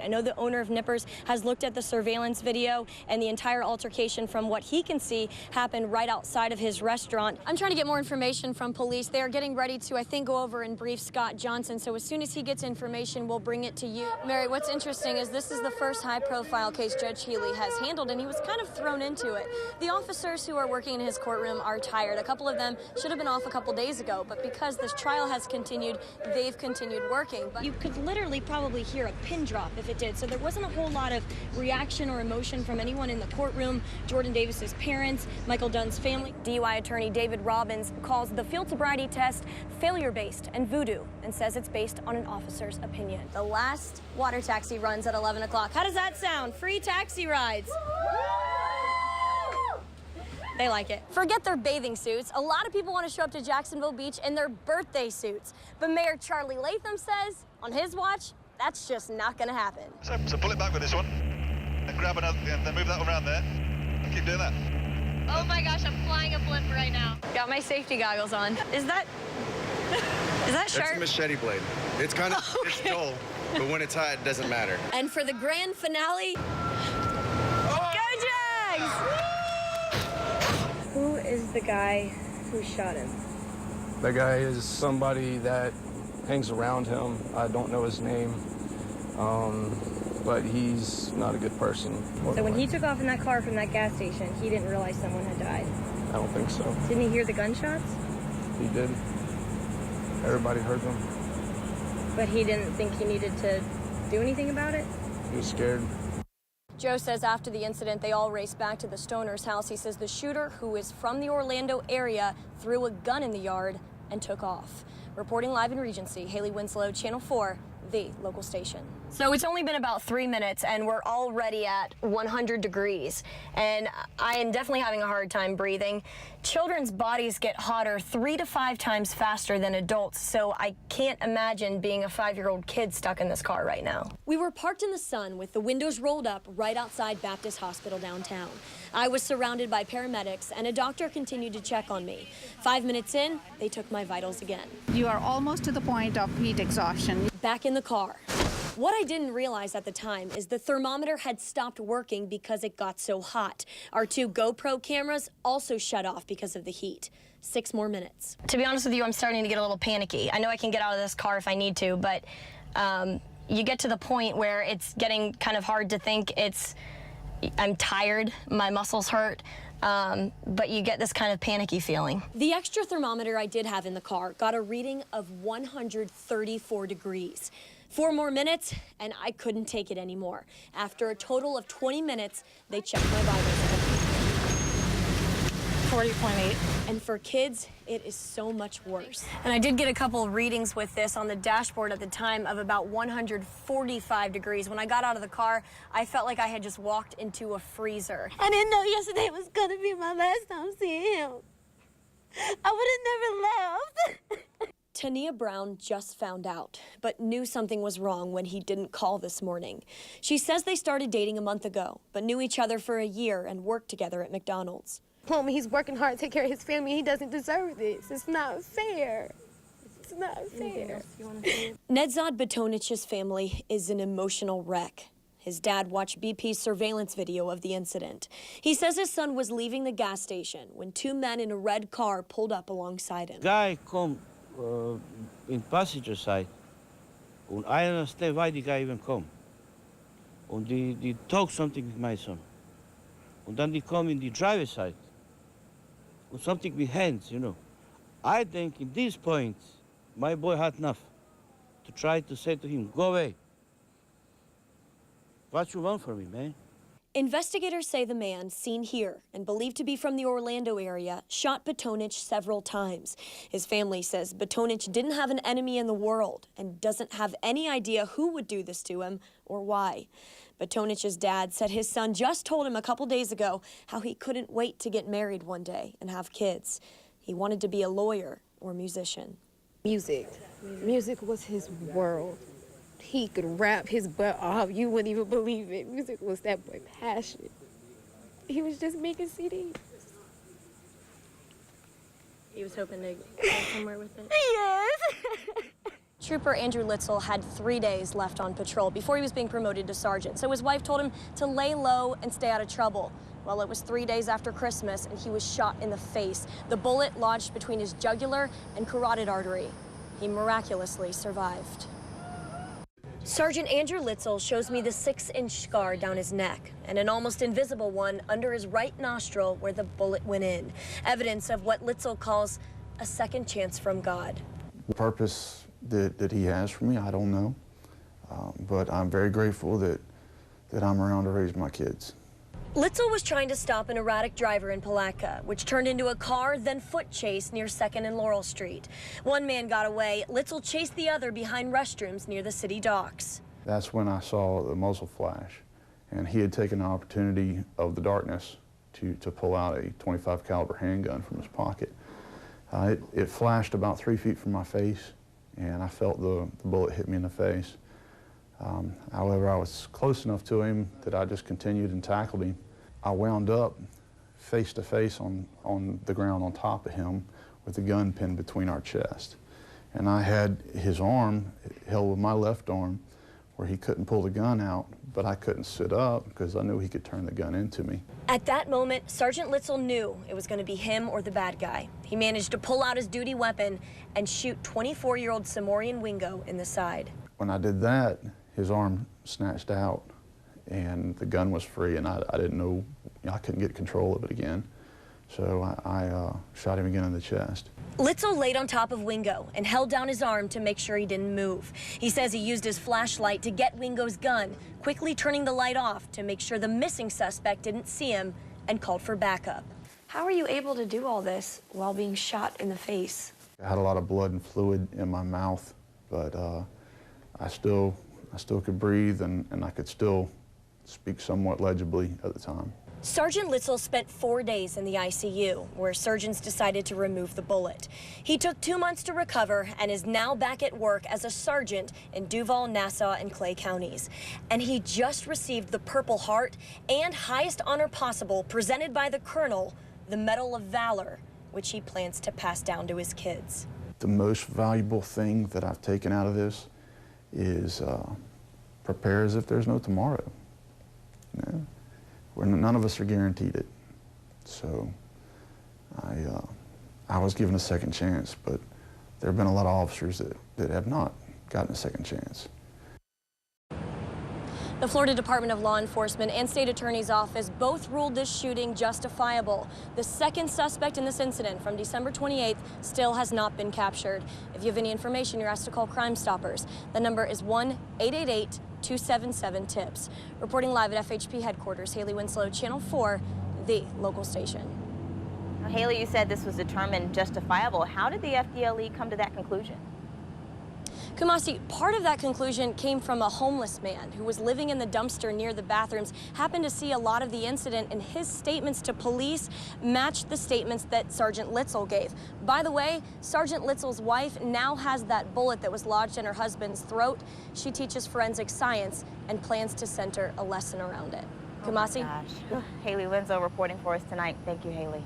I know the owner of Nippers has looked at the surveillance video, and the entire altercation, from what he can see, happened right outside of his restaurant. I'm trying to get more information from police. They are getting ready to, I think, go over and brief Scott Johnson. So as soon as he gets information, we'll bring it to you. Mary, what's interesting is this is the first high-profile case Judge Hailey has handled, and he was kind of thrown into it. The officers who are working in his courtroom are tired. A couple of them should have been off a couple days ago, but because this trial has continued, they've continued working. But you could literally probably hear a pin drop if it did. So there wasn't a whole lot of reaction or emotion from anyone in the courtroom. Jordan Davis's parents, Michael Dunn's family. DUI attorney David Robbins calls the field sobriety test failure-based and voodoo, and says it's based on an officer's opinion. The last water taxi runs at 11 o'clock. How does that sound? Free taxi rides. They like it. Forget their bathing suits. A lot of people want to show up to Jacksonville Beach in their birthday suits. But Mayor Charlie Latham says on his watch, that's just not going to happen. So pull it back with this one and grab another, and then move that one around there and keep doing that. Oh my gosh, I'm flying a blimp right now. Got my safety goggles on. Is that sharp? It's a machete blade. It's kind of, It's dull, but when it's hot, it doesn't matter. And for the grand finale, Go Jags! Who is the guy who shot him? That guy is somebody that hangs around him. I don't know his name, but he's not a good person. So when he took off in that car from that gas station, he didn't realize someone had died? I don't think so. Didn't he hear the gunshots? He did. Everybody heard them. But he didn't think he needed to do anything about it? He was scared. Joe says after the incident, they all raced back to the Stoner's house. He says the shooter, who is from the Orlando area, threw a gun in the yard and took off. Reporting live in Regency, Hailey Winslow, Channel 4, the local station. So it's only been about 3 minutes, and we're already at 100 degrees. And I am definitely having a hard time breathing. Children's bodies get hotter 3 to 5 times faster than adults, so I can't imagine being a 5-year-old kid stuck in this car right now. We were parked in the sun with the windows rolled up right outside Baptist Hospital downtown. I was surrounded by paramedics, and a doctor continued to check on me. 5 minutes in, they took my vitals again. You are almost to the point of heat exhaustion. Back in the car. What I didn't realize at the time is the thermometer had stopped working because it got so hot. Our 2 GoPro cameras also shut off because of the heat. 6 more minutes. To be honest with you, I'm starting to get a little panicky. I know I can get out of this car if I need to, but you get to the point where it's getting kind of hard to think. I'm tired, my muscles hurt, but you get this kind of panicky feeling. The extra thermometer I did have in the car got a reading of 134 degrees. 4 more minutes, and I couldn't take it anymore. After a total of 20 minutes, they checked my vitals. 40.8. And for kids, it is so much worse. And I did get a couple of readings with this on the dashboard at the time of about 145 degrees. When I got out of the car, I felt like I had just walked into a freezer. I didn't know yesterday was gonna be my last time seeing him. I would have never left. Tania Brown just found out, but knew something was wrong when he didn't call this morning. She says they started dating a month ago, but knew each other for a year and worked together at McDonald's. Homie, he's working hard to take care of his family. He doesn't deserve this. It's not fair. It's not fair. Nedzad Batonich's family is an emotional wreck. His dad watched BP's surveillance video of the incident. He says his son was leaving the gas station when 2 men in a red car pulled up alongside him. Guy come in passenger side, and I don't understand why the guy even come. And they talk something with my son. And then they come in the driver's side, with something with hands, you know. I think in this point, my boy had enough to try to say to him, go away. What you want from me, man? Investigators say the man, seen here and believed to be from the Orlando area, shot Batonich several times. His family says Batonich didn't have an enemy in the world and doesn't have any idea who would do this to him or why. Batonich's dad said his son just told him a couple days ago how he couldn't wait to get married one day and have kids. He wanted to be a lawyer or musician. Music. Music was his world. He could rap his butt off. You wouldn't even believe it. Music was that boy passion. He was just making CDs. He was hoping to go somewhere with it? Yes. Trooper Andrew Litzel had 3 days left on patrol before he was being promoted to sergeant, so his wife told him to lay low and stay out of trouble. Well, it was 3 days after Christmas, and he was shot in the face. The bullet lodged between his jugular and carotid artery. He miraculously survived. Sergeant Andrew Litzel shows me the 6-inch scar down his neck and an almost invisible one under his right nostril where the bullet went in. Evidence of what Litzel calls a second chance from God. The purpose that he has for me, I don't know. But I'm very grateful that I'm around to raise my kids. Litzel was trying to stop an erratic driver in Palatka, which turned into a car, then foot chase near 2nd and Laurel Street. One man got away. Litzel chased the other behind restrooms near the city docks. That's when I saw the muzzle flash, and he had taken the opportunity of the darkness to pull out a .25 caliber handgun from his pocket. It flashed about 3 feet from my face, and I felt the bullet hit me in the face. However, I was close enough to him that I just continued and tackled him. I wound up face to face on the ground on top of him with the gun pinned between our chest. And I had his arm held with my left arm where he couldn't pull the gun out, but I couldn't sit up because I knew he could turn the gun into me. At that moment, Sergeant Litzel knew it was going to be him or the bad guy. He managed to pull out his duty weapon and shoot 24-year-old Samorian Wingo in the side. When I did that, his arm snatched out and the gun was free, and I didn't know, I couldn't get control of it again. So I shot him again in the chest. Litzel laid on top of Wingo and held down his arm to make sure he didn't move. He says he used his flashlight to get Wingo's gun, quickly turning the light off to make sure the missing suspect didn't see him, and called for backup. How are you able to do all this while being shot in the face? I had a lot of blood and fluid in my mouth, but I still could breathe, and I could still speak somewhat legibly at the time. Sergeant Litzel spent 4 days in the ICU, where surgeons decided to remove the bullet. He took 2 months to recover and is now back at work as a sergeant in Duval, Nassau, and Clay counties. And he just received the Purple Heart and highest honor possible presented by the Colonel, the Medal of Valor, which he plans to pass down to his kids. The most valuable thing that I've taken out of this is prepare as if there's no tomorrow. You know? None of us are guaranteed it. So I was given a second chance, but there have been a lot of officers that have not gotten a second chance. The Florida Department of Law Enforcement and State Attorney's Office both ruled this shooting justifiable. The second suspect in this incident from December 28th still has not been captured. If you have any information, you're asked to call Crime Stoppers. The number is 1-888-277-TIPS. Reporting live at FHP headquarters, Hailey Winslow, Channel 4, the local station. Now, Hailey, you said this was determined justifiable. How did the FDLE come to that conclusion? Kumasi, part of that conclusion came from a homeless man who was living in the dumpster near the bathrooms, happened to see a lot of the incident, and his statements to police matched the statements that Sergeant Litzel gave. By the way, Sergeant Litzel's wife now has that bullet that was lodged in her husband's throat. She teaches forensic science and plans to center a lesson around it. Kumasi? Oh my gosh. Hailey Winslow reporting for us tonight. Thank you, Hailey.